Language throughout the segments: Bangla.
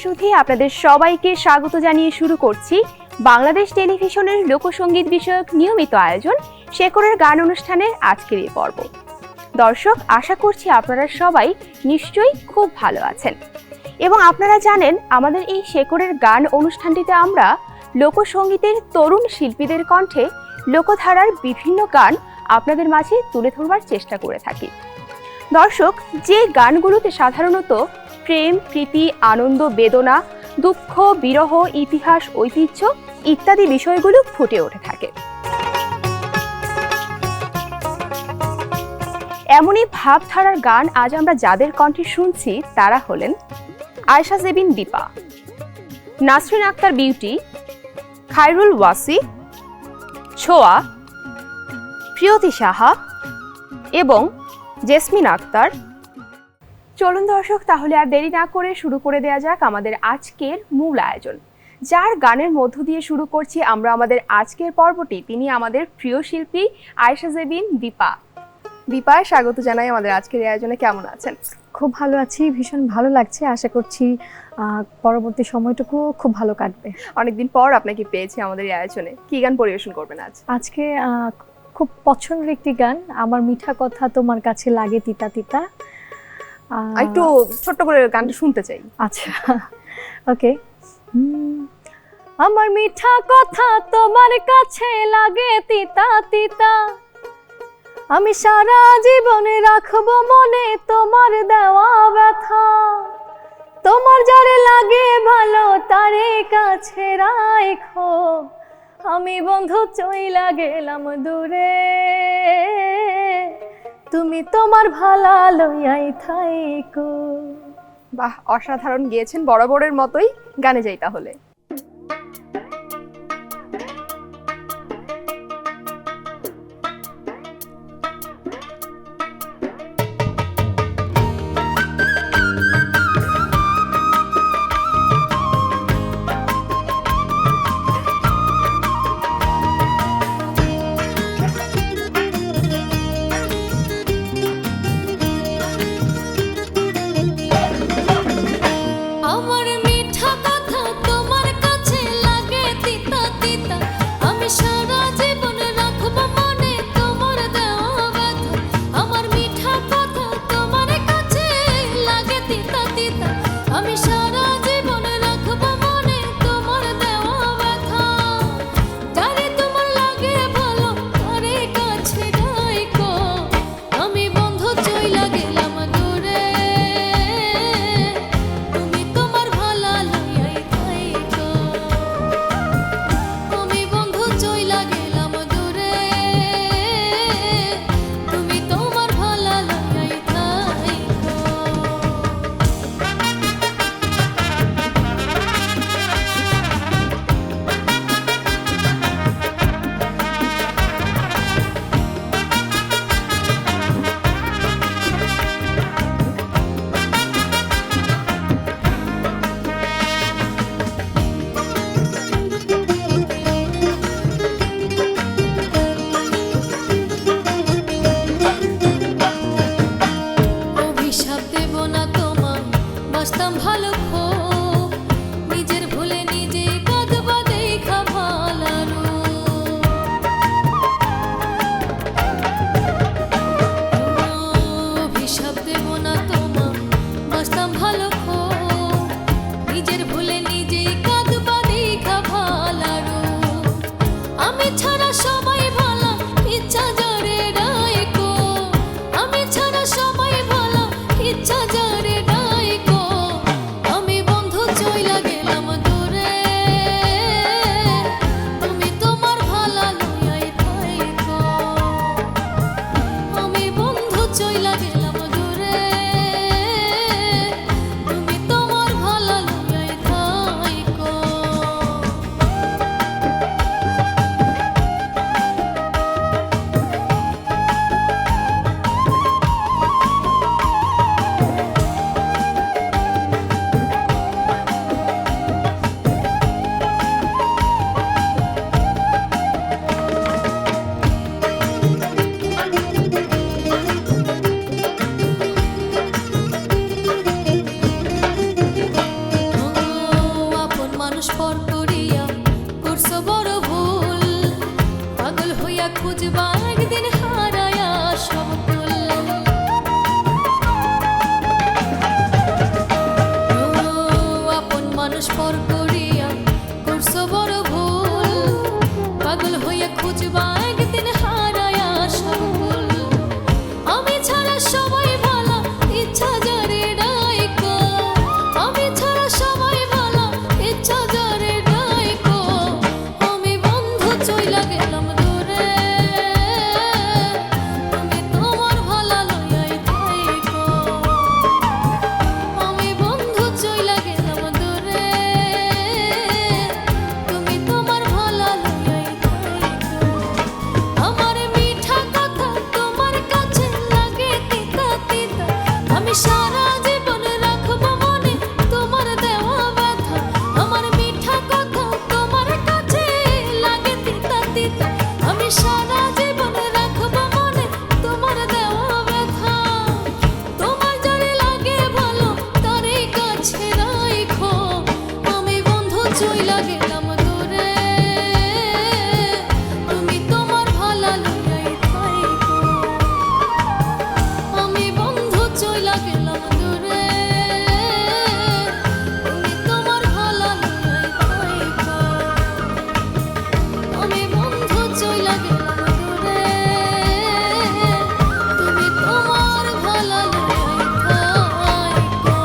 সুধী আপনাদের সবাইকে স্বাগত জানিয়ে শুরু করছি বাংলাদেশ টেলিভিশনের লোকসঙ্গীত বিষয়ক নিয়মিত আয়োজন শেকড়ের গান অনুষ্ঠানের আজকের এই পর্ব। দর্শক, আশা করছি আপনারা সবাই নিশ্চয়ই খুব ভালো আছেন এবং আপনারা জানেন আমাদের এই শেকড়ের গান অনুষ্ঠানটিতে আমরা লোকসঙ্গীতের তরুণ শিল্পীদের কণ্ঠে লোকধারার বিভিন্ন গান আপনাদের মাঝে তুলে ধরবার চেষ্টা করে থাকি। দর্শক, যে গানগুলোতে সাধারণত প্রেম, প্রীতি, আনন্দ, বেদনা, দুঃখ, বিরহ, ইতিহাস, ঐতিহ্য ইত্যাদি বিষয়গুলো ফুটে উঠে থাকে, এমনই ভাবধারার গান আজ আমরা যাদের কণ্ঠে শুনছি তারা হলেন আয়েশা জেবিন দীপা, নাসরিন আক্তার বিউটি, খায়রুল ওয়াসি, ছোয়া, প্রিয়তি সাহা এবং জেসমিন আক্তার। চলুন দর্শক, তাহলে আর দেরি না করে শুরু করে দেওয়া যাক আমাদের আজকের মূল আয়োজন, যার গানের মধ্য দিয়ে শুরু করছি আমরা আমাদের আজকের পর্বটি। তিনি আমাদের প্রিয় শিল্পী আয়েশা জেবিন দীপা। দীপা, স্বাগত জানাই আমাদের আজকের আয়োজনে। কেমন আছেন? খুব ভালো আছি, ভীষণ ভালো লাগছে। আশা করছি পরবর্তী সময়টুকু খুব ভালো কাটবে। অনেকদিন পর আপনাকে পেয়েছি আমাদের এই আয়োজনে। কি গান পরিবেশন করবেন আজ? আজকে খুব পছন্দের একটি গান, আমার মিঠা কথা তোমার কাছে লাগে তিতা তিতা। একটু ছোট্ট করে গানটা শুনতে চাই। আচ্ছা, ওকে। আমার মিঠা কথা তোমার কাছে লাগে তিতা তিতা, আমি সারা জীবনে রাখবো মনে তোমার দেওয়া ব্যথা। তোমার যারে লাগে ভালো তারে কাছে রাখো, আমি বন্ধু চইলা গেলাম দূরে, তুমি তোমার ভালা লইয়াই থাইকো। বাহ, অসাধারণ গিয়েছেন, বরাবরের মতোই। গানে যাই তাহলে। আমার মিঠা কথা তোমার খুঁজবা একদিন হারায়া সব ভুল। ও আপন মানুষ পর করিয়া করছো বড় ভুল, পাগল হইয়া খুঁজবা একদিন হারায়া সব ভুল। আমি ছাড়া সবাই ভালো, ইচ্ছা যারে ডাইকো। আমি ছাড়া সবাই ভালো, ইচ্ছা যারে ডাইকো। আমি বন্ধু চইলা গেলাম দূরে, তুমি তোমার ভালো লইয়াই থাইকো। আমি বন্ধু চইলা গেলাম দূরে, তুমি তোমার ভালো লইয়াই থাইকো। আমার মিঠা কথা তোমার কাছে লাগে তিতা তিতা, আমি সারা জীবন রাখবো মনে তোমার দেওয়া ব্যথা। আমার মিঠা কথা তোমার কাছে লাগে তিতা তিতা, আমি সারা জীবন রাখবো মনে তোমার দেওয়া ব্যথা। তোমার যারে লাগে ভালো তারে কাছে রাইখো, আমি বন্ধু চইলা গেলাম দূরে, তুমি তোমার ভালো লইয়াই থাইকো। আমি বন্ধু চইলা গেলাম দূরে, তুমি তোমার ভালো লইয়াই থাইকো। আমি বন্ধু চইলা গেলাম দূরে, তুমি তোমার ভালো লইয়াই থাইকো।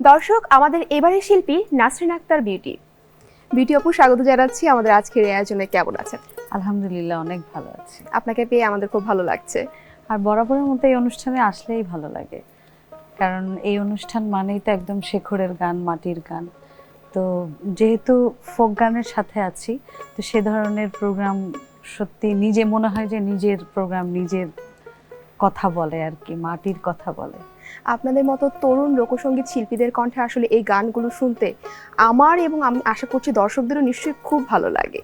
দর্শক, আমাদের এবারের শিল্পী নাসরিন আক্তার বিউটি। বিউটি আপু, স্বাগত জানাচ্ছি আমাদের আজকের এই আয়োজনে। কেমন আছেন? আলহামদুলিল্লাহ, অনেক ভালো আছি। আপনাকে পেয়ে আমাদের খুব ভালো লাগছে। আর বরাবরের মতো এই অনুষ্ঠানে আসলেই ভালো লাগে, কারণ এই অনুষ্ঠান মানেই তো একদম শেখরের গান, মাটির গান। তো যেহেতু ফোক গানের সাথে আছি, তো সে ধরনের প্রোগ্রাম সত্যি নিজে মনে হয় যে নিজের প্রোগ্রাম, নিজের কথা বলে আর কি, মাটির কথা বলে। আপনাদের মতো তরুণ লোকসঙ্গীত শিল্পীদের কণ্ঠে আসলে এই গানগুলো শুনতে আমার এবং আমি আশা করছি দর্শকদেরও নিশ্চয়ই খুব ভালো লাগে।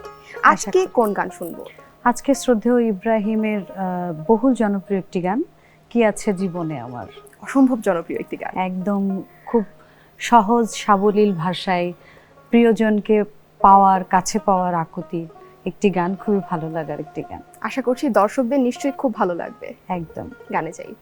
আজকে কোন গান শুনবো? আজকে শ্রদ্ধেয় ইব্রাহিমের বহুল জনপ্রিয় একটি গান, কি আছে জীবনে আমার। অসম্ভব জনপ্রিয় একটি গান। একদম খুব সহজ সাবলীল ভাষায় প্রিয়জনকে পাওয়ার, কাছে পাওয়ার আকুতি একটি গান, খুবই ভালো লাগার একটি গান। আশা করছি দর্শকদের নিশ্চয়ই খুব ভালো লাগবে। একদম গানে যাই।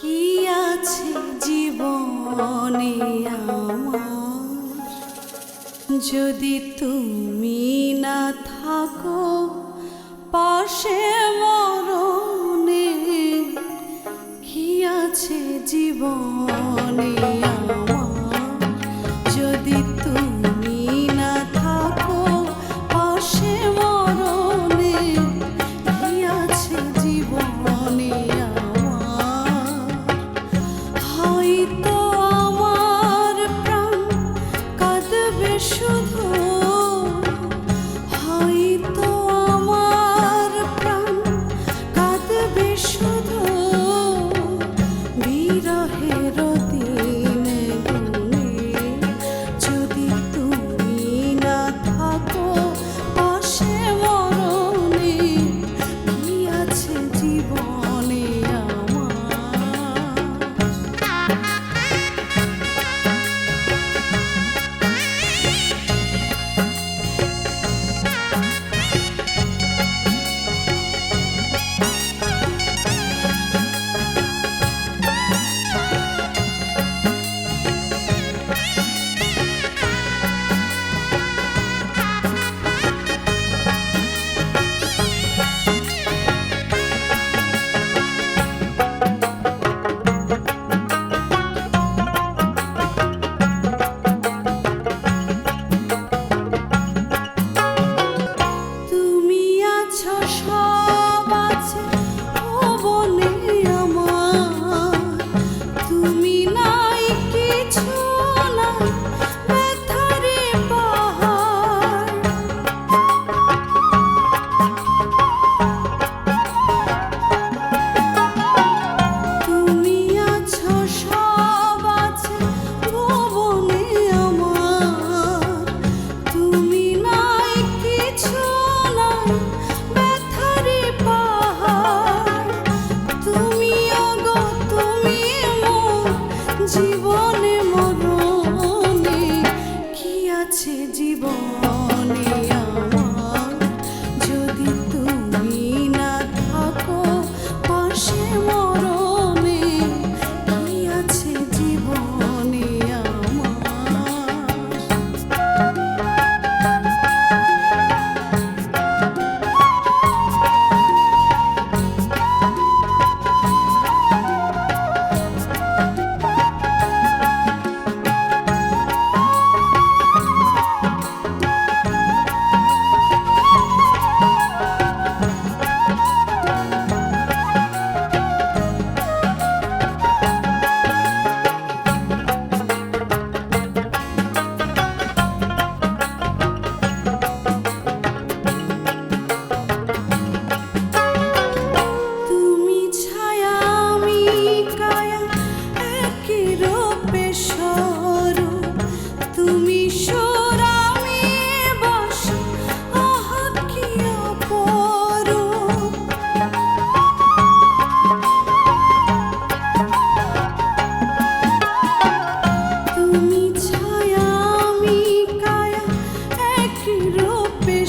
কি আছে জীবনে আমার, যদি তুমি না থাকো পাশে মরণে। কি আছে জীবনে আমার, যদি তুমি না থাকো পাশে মরণে। কি আছে জীবনে আমার, হয়তো আমার প্রাণ কাঁদবে শুধু, হয়তো আমার প্রাণ কাঁদবে শুধু। বিরহের দিনে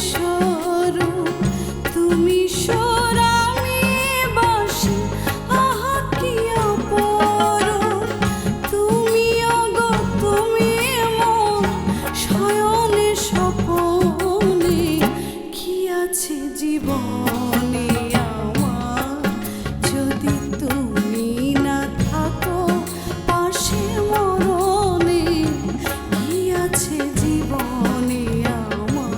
স্বরূপ তুমি সুর আমি বাঁশি আহা কি অপরূপ তুমি ওগো তুমি মোর শয়নে স্বপনে কি আছে জীবনে আমার যদি তুমি না থাকো পাশে মরণে কি আছে জীবনে আমার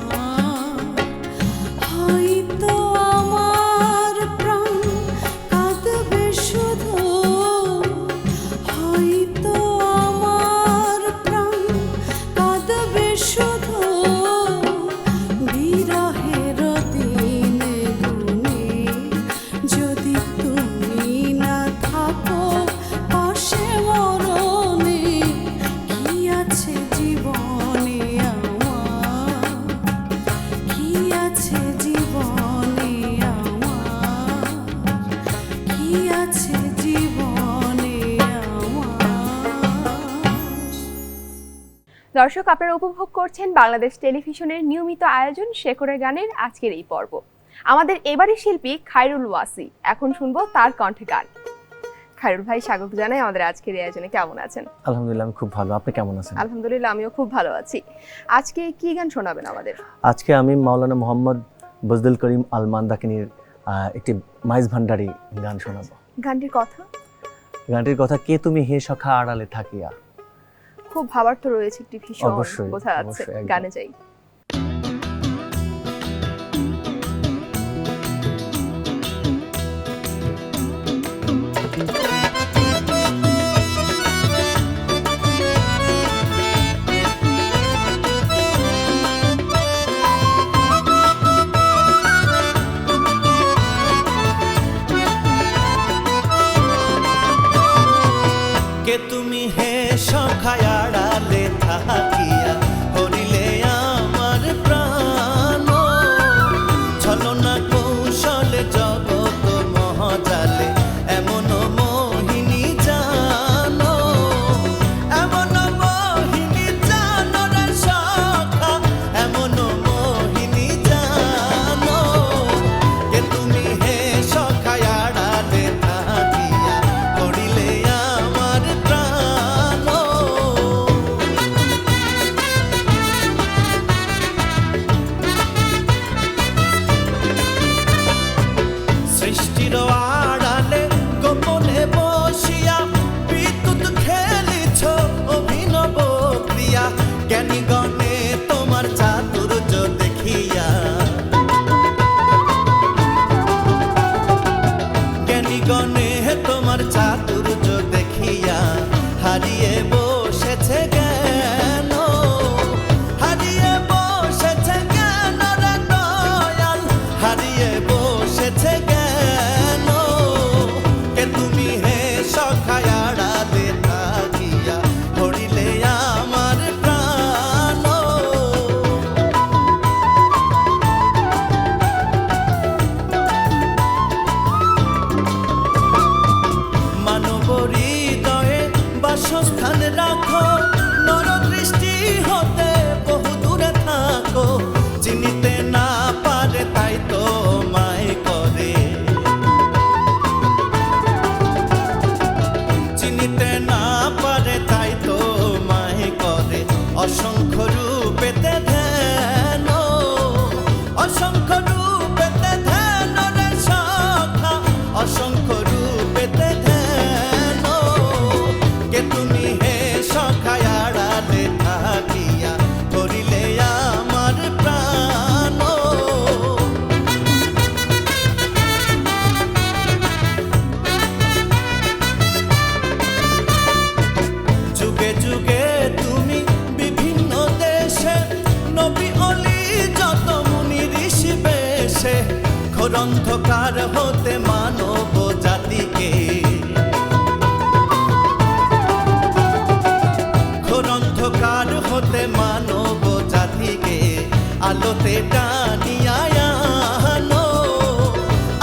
হয়তো আমার প্রাণ কাঁদবে শুধু হয়তো আমার প্রাণ কাঁদবে শুধু বিরহের দিনে গুনে যদি তুমি না থাকো পাশে মরণে কি আছে জীবনে আমার কি আছে জীবনে আমার কি আছে জীবনে আমার দর্শক, আপনারা উপভোগ করছেন বাংলাদেশ টেলিভিশনের নিয়মিত আয়োজন শেখরের গানের আজকের এই পর্ব। আমাদের এবারের শিল্পী খায়রুল ওয়াসি, এখন শুনবো তার কণ্ঠে গান। খায়রুল ভাই, স্বাগত জানাই আমাদের আজকের এই আয়োজনে। কেমন আছেন? আলহামদুলিল্লাহ, আমি খুব ভালো। আপনি কেমন আছেন? আলহামদুলিল্লাহ, আমিও খুব ভালো আছি। আজকে কি গান শোনাবেন আমাদের? আজকে আমি মাওলানা মোহাম্মদ বজদুল করিম আল মান্দাকিনীর একটি মাইজ ভান্ডারি গান শোনাবো। গানটির কথা? গানটির কথা কে তুমি হে সখা আড়ালে থাকিয়া। খুব ভাবার্থ রয়েছে, একটি ভীষণ অবশ্যই, বোঝা যাচ্ছে। অবশ্যই, একদম। গানে যাই। কে তুমি হে সখায় আড়ালে থাকিয়া করিলে আমার প্রাণ ছলনা কৌশলে জগৎ মহাজালে এমন মোহিনী জানো এমন মোহিনী জানো রে সখা এমন মোহিনী জানো কে তুমি হে সখায় আড়ালে থাকিয়া করিলে আমার প্রাণ সৃষ্টির আড়ালে গোপনে বসিয়া বিদ্যুৎ খেলিছ অভিনব ক্রিয়া জ্ঞানী গণে তোমার চাতুর্য দেখিয়া জ্ঞানী গণে তোমার চাতুর্য দেখিয়া হারিয়ে বসেছে জ্ঞান হারিয়ে বসেছে জ্ঞান রে দয়াল হারিয়ে বসেছে জ্ঞান কে তুমি হে সখায় আড়ালে থাকিয়া ধরিলে আমার প্রাণ মানব হৃদয়ে বাসস্থান রাখো নরদৃষ্টি হতে বহু দূরে থাকো চিনিতে না পারে তাই তো মায় করে চিনিতে না পারে তাই তো মায় করে অসংখ্য রূপেতে ধ্যান অসংখ্য রূপেতে ধ্যান রে সখা অসংখ্য রূপেতে ধ্যান কে তুমি হে সখায় আড়ালে থাকিয়া করিলে আমার প্রাণ যুগে যুগে তুমি বিভিন্ন দেশে নবী অলি যত মুনি ঋষি বেশে ঘোর অন্ধকার হতে মানব জাতিকে ঘোর অন্ধকার হতে মানব জাতিকে আলোতে টানিয়া আনো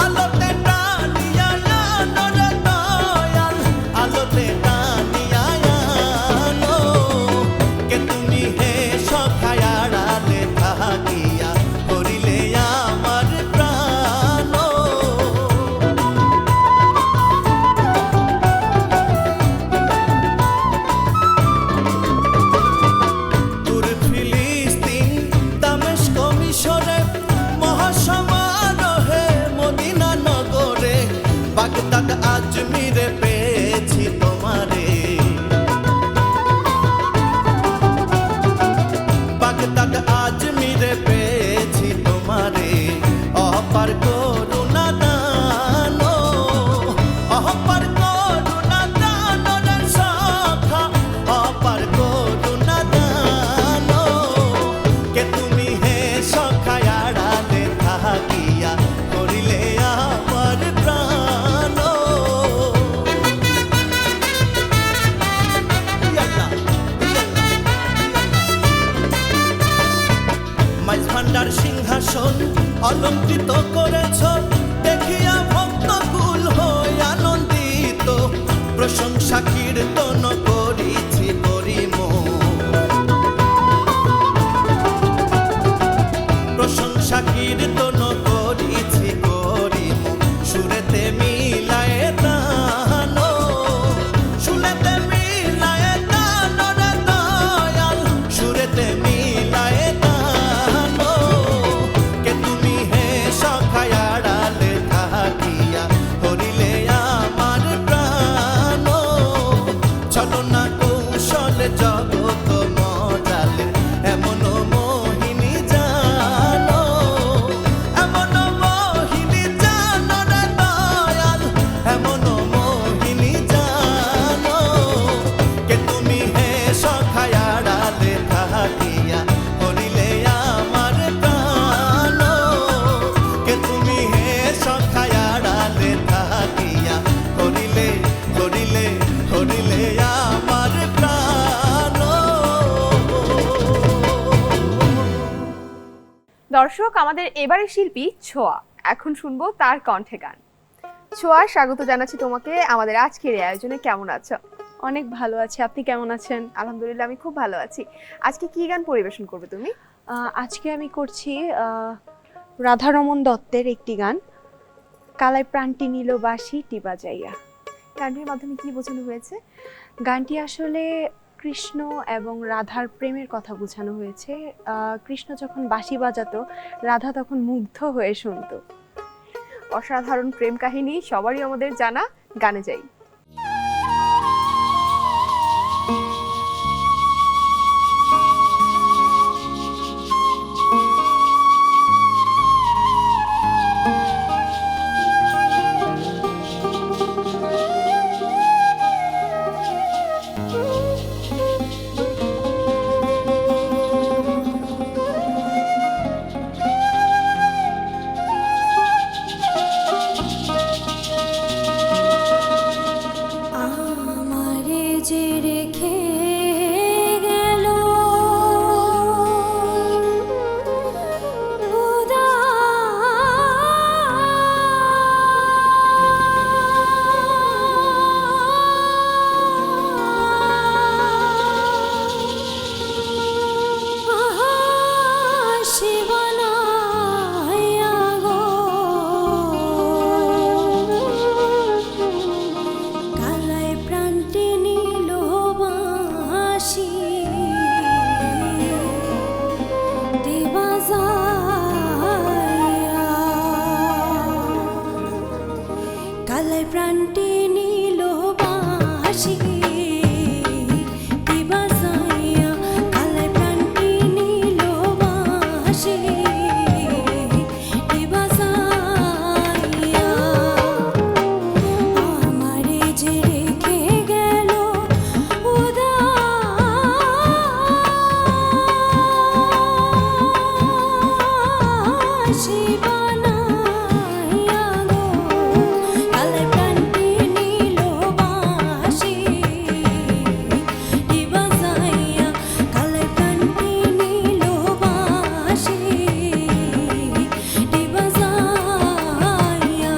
আলোতে টানিয়া আনো রে দয়াল আলোতে টানিয়া আনো কে তুমি হে সখায় আড়ালে থাকিয়া করি সিংহাসন অলঙ্কৃত করেছ, দেখিয়া ভক্তকুল হয়ে আনন্দিত, প্রশংসা কীর্তন করিছি পরিমল, প্রশংসা কীর্তন করিছি করিমল, সুরেতে মিলায়ে দান, সুরেতে মিলায়ে দান রে দয়াল, সুরেতে মিলায়ে দান, কে তুমি হে সখায় আড়ালে থাকিয়া হরিলে আমার প্রাণ, চলো না কৌশলে জগৎ মজালে এমন মোহিনী জানো, এমন মোহিনী জানো রে দয়াল, এমন মোহিনী জানো, কে তুমি হে সখায় আড়ালে থাকিয়া হরিলে আমার প্রাণ, কে তুমি হে সখায় আড়ালে থাকিয়া হরিলে হরিলে হরিলে আমার প্রাণ। দর্শক, আমাদের এবারের শিল্পী ছোঁয়া, এখন শুনবো তার কণ্ঠে গান। ছোঁয়া, স্বাগত জানাচ্ছি তোমাকে আমাদের আজকের এই আয়োজনে। কেমন আছো? অনেক ভালো আছি, আপনি কেমন আছেন? আলহামদুলিল্লাহ, আমি খুব ভালো আছি। আজকে কি গান পরিবেশন করবে তুমি? আজকে আমি করছি রাধারমণ দত্তের একটি গান, কালাই প্রাণটি নীল বাঁশি টিপা যাইয়া। গানটির মাধ্যমে কি বোঝানো হয়েছে? গানটি আসলে কৃষ্ণ এবং রাধার প্রেমের কথা বোঝানো হয়েছে। কৃষ্ণ যখন বাঁশি বাজাতো, রাধা তখন মুগ্ধ হয়ে শুনতো। অসাধারণ প্রেম কাহিনী সবারই আমাদের জানা, গানে যাই। আমারে যে রেখে গেল শিবনায়া গো, কালাই প্রাণটি নীল বাঁশি টিপা যাইয়া, কালাই প্রাণটি নীল বাঁশি টিপা যাইয়া, কালাই প্রাণটি নীল বাঁশি টিপা যাইয়া, আমারে যে রেখে গেল উদাসী বানাইয়া গো, কালাই প্রাণটি নীল বাঁশি টিপা যাইয়া, কালাই প্রাণটি নীল বাঁশি টিপা যাইয়া।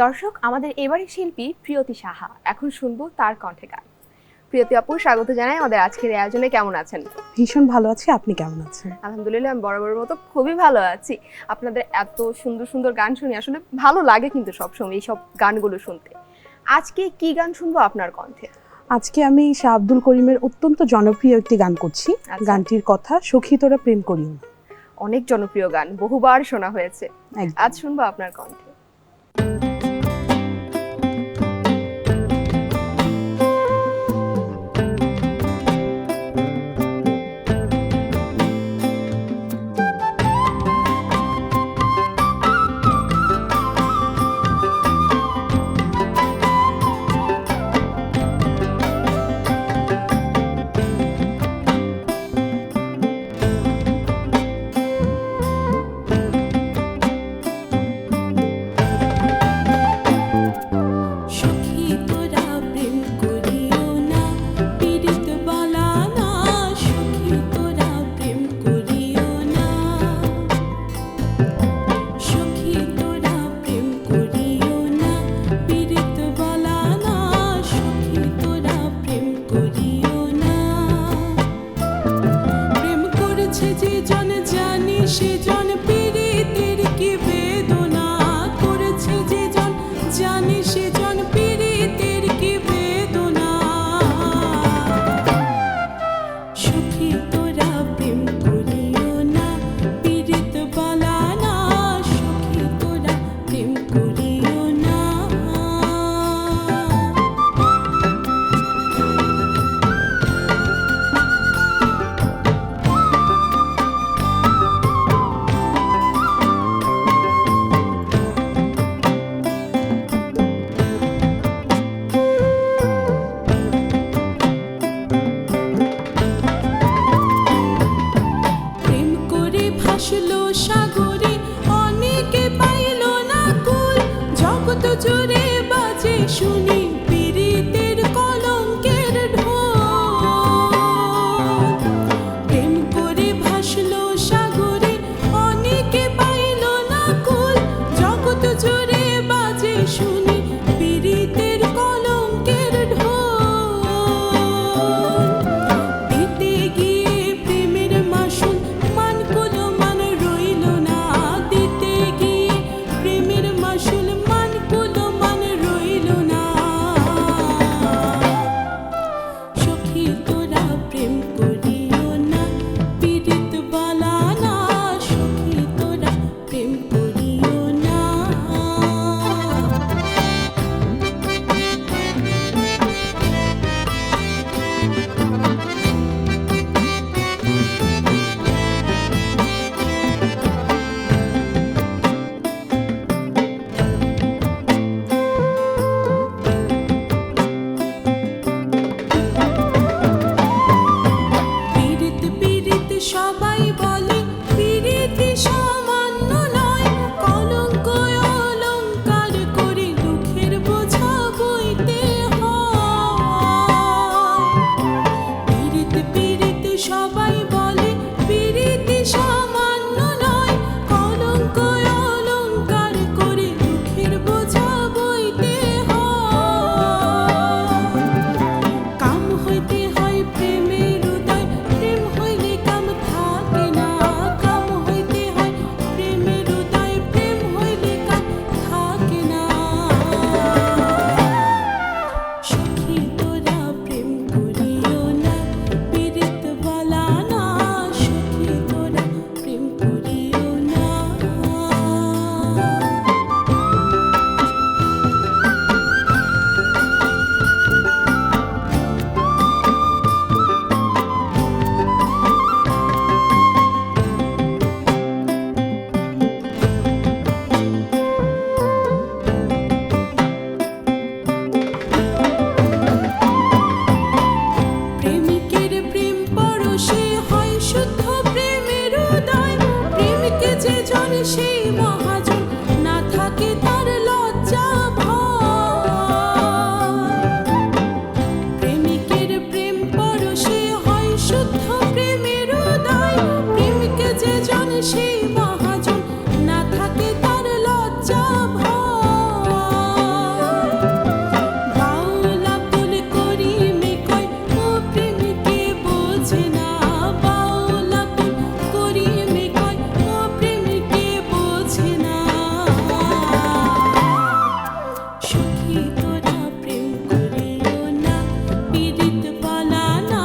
দর্শক, আমাদের এবারের শিল্পী প্রিয়তি সাহা, এখন শুনবো তার কণ্ঠে গান। প্রিয়তি আপু, স্বাগত জানাই আমাদের আজকের এই আয়োজনে। কেমন আছেন? ভীষণ ভালো আছি, আপনি কেমন আছেন? আলহামদুলিল্লাহ, আমি বরাবরের মতো খুবই ভালো আছি। আপনাদের এত সুন্দর সুন্দর গান শুনি, আসলে ভালো লাগে কিন্তু সবসময় এইসব গানগুলো শুনতে। আজকে কি গান শুনবো আপনার কণ্ঠে? আজকে আমি শাহ আব্দুল করিমের অত্যন্ত জনপ্রিয় একটি গান করছি। আচ্ছা। গানটির কথা সখী তোরা প্রেম করিও না। অনেক জনপ্রিয় গান, বহুবার শোনা হয়েছে। একদম। আজ শুনবো আপনার কণ্ঠে। সখী তোরা প্রেম করিও না, পীড়িত বলা না। সখী তোরা প্রেম করিও না, সখী তোরা প্রেম করিও না, পীড়িত বলা না। সখী তোরা প্রেম করিও না। প্রেম করেছে যে জন জানি, সে জন পীড়িতের কি বেদনা করেছে। যে জন জানি, সে জন পীড়িতের কি বেদনা। সখী তোরা প্রেম করিও না, পীড়িত বলা না। সখী তোরা প্রেম করিও না। প্রেম করে ভাসলো সাগরে, অনেকে পাইল না কুল। জগৎ জুড়ে বাজে শুনি পীড়িতের কলঙ্কের ঢোল। প্রেম করে ভাসলো সাগরে, অনেকে পাইল না কুল। জগৎ জুড়ে বাজে শুনি পীড়িতের কলঙ্কের ঢোল। দিতে গিয়ে প্রেমের মাসুল মান কুলো মান রইল না। দিতে গিয়ে প্রেমের মাসুল মান কুলো মান রইল না। সখী তোরা প্রেম করিও না পীড়িত বালা না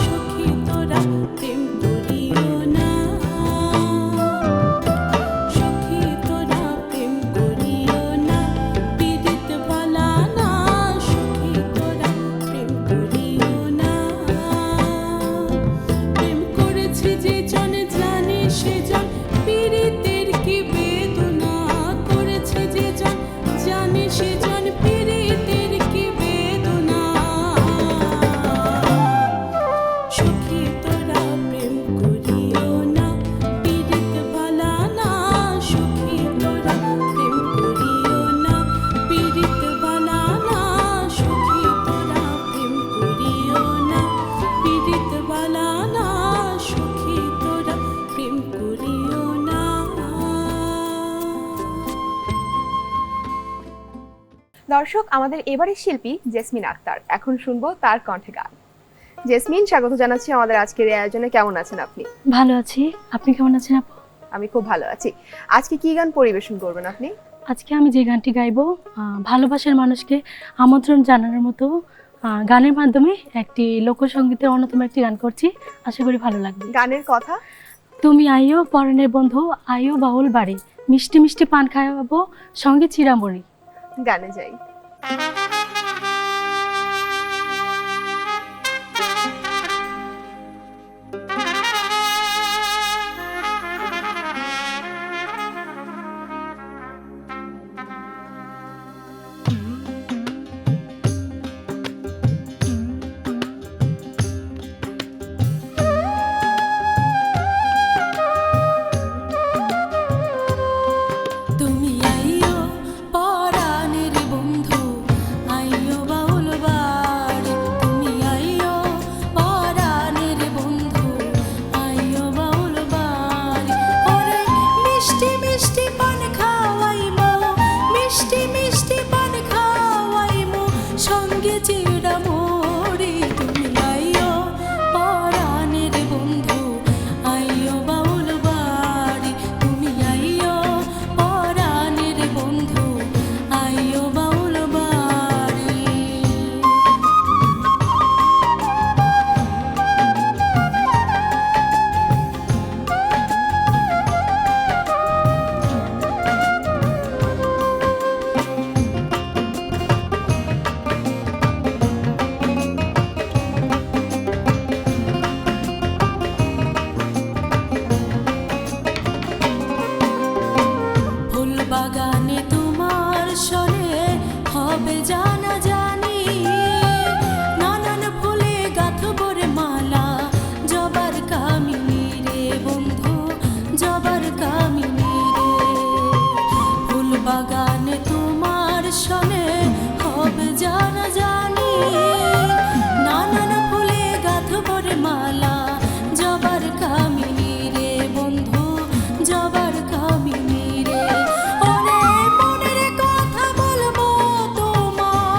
সখী তোরা প্রেম করিও না সখী তোরা প্রেম করিও না পীড়িত বালা না সখী তোরা প্রেম করিও না প্রেম করেছে যে জন জানে সে জন পীড়িতের কি বেদনা করেছে যে জন জানে সে জন পীড়িতের কি বেদনা সখী তোরা প্রেম করিও না পীড়িত বালা না সখী তোরা প্রেম করিও না পীড়িত বালা না সখী তোরা প্রেম করিও না পীড়িত বালা না সখী তোরা প্রেম করিও না দর্শক, আমাদের এবারের শিল্পী জেসমিন আক্তার, এখন শুনবো তার কণ্ঠে গান। জেসমিন, স্বাগত জানাচ্ছি আমাদের আজকের এই আয়োজনে। কেমন আছেন আপনি? ভালো আছি, আপনি কেমন আছেন আপু? আমি খুব ভালো আছি। আজকে কি গান পরিবেশন করবেন আপনি? আজকে আমি যে গানটি গাইবো ভালোবাসার মানুষকে আমন্ত্রণ জানানোর মতো গানের মাধ্যমে একটি লোকসঙ্গীতের অন্যতম একটি গান করছি, আশা করি ভালো লাগবে। গানের কথা? তুমি আইও পরাণের বন্ধু, আইও বাউল বাড়ি, মিষ্টি মিষ্টি পান খাওয়াবো সঙ্গে চিরামুড়ি। গানে যাই। তুমি আইও পরাণের বন্ধু আইও বাউল বাড়ি তুমি আইও পরাণের বন্ধু আইও বাউল বাড়ি ওরে মিষ্টি মিষ্টি পান খাওয়াইমো মিষ্টি মিষ্টি পান খাওয়াইমো সঙ্গে চিড়ামুড়ি তুমি আইও পরাণের বন্ধু আইও বাউল বাড়ি তুমি আইও পরাণের বন্ধু আইও বাউল বাড়ি ফুল বাগানে তোমার সনে হবে জানা জানি নানান ফুলে গাঁথবো রে মালা জবার কামিনী রে বন্ধু জবার কামিনী রে ফুল বাগানে তোমার সনে হবে জানা জানি নানান ফুলে গাঁথবো রে মালা জবার কামিনী রে বন্ধু জবার কামিনী রে ওরে মনের কথা বলবো তোমার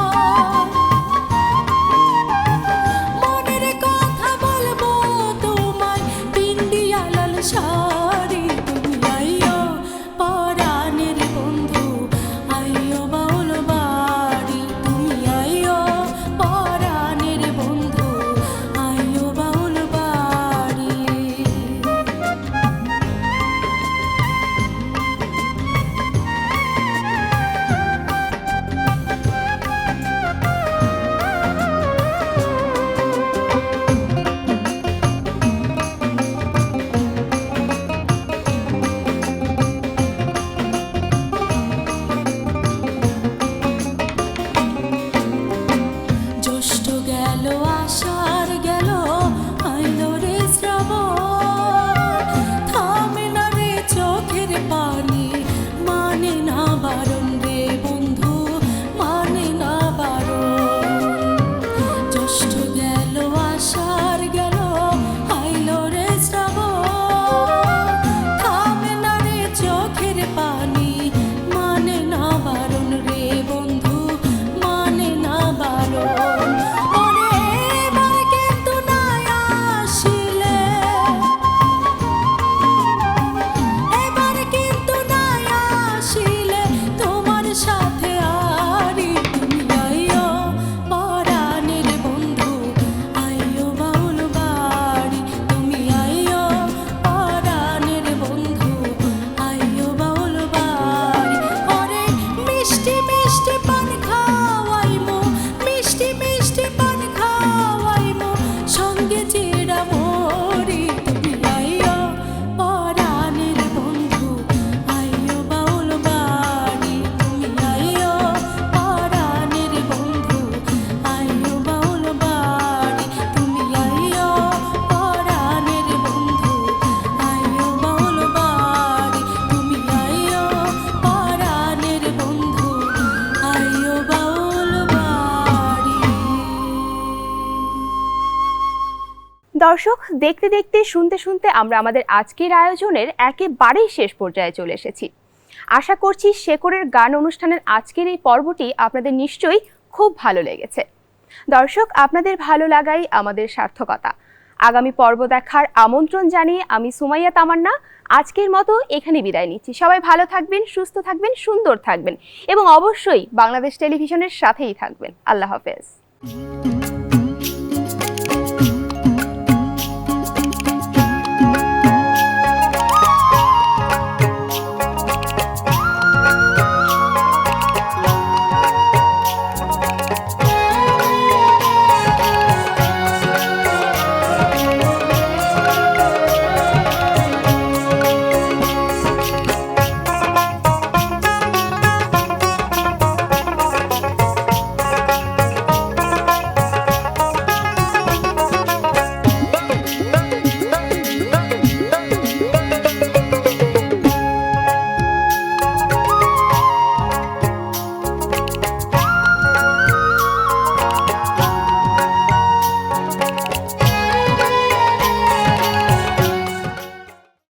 দর্শক, দেখতে দেখতে শুনতে শুনতে আমরা আমাদের আজকের আয়োজনের একেবারেই শেষ পর্যায়ে চলে এসেছি। আশা করছি শেকড়ের গান অনুষ্ঠানের আজকের এই পর্বটি আপনাদের নিশ্চয়ই খুব ভালো লেগেছে। দর্শক, আপনাদের ভালো লাগাই আমাদের সার্থকতা। আগামী পর্ব দেখার আমন্ত্রণ জানিয়ে আমি সুমাইয়া তামান্না আজকের মতো এখানে বিদায় নিচ্ছি। সবাই ভালো থাকবেন, সুস্থ থাকবেন, সুন্দর থাকবেন এবং অবশ্যই বাংলাদেশ টেলিভিশনের সাথেই থাকবেন। আল্লাহ হাফেজ।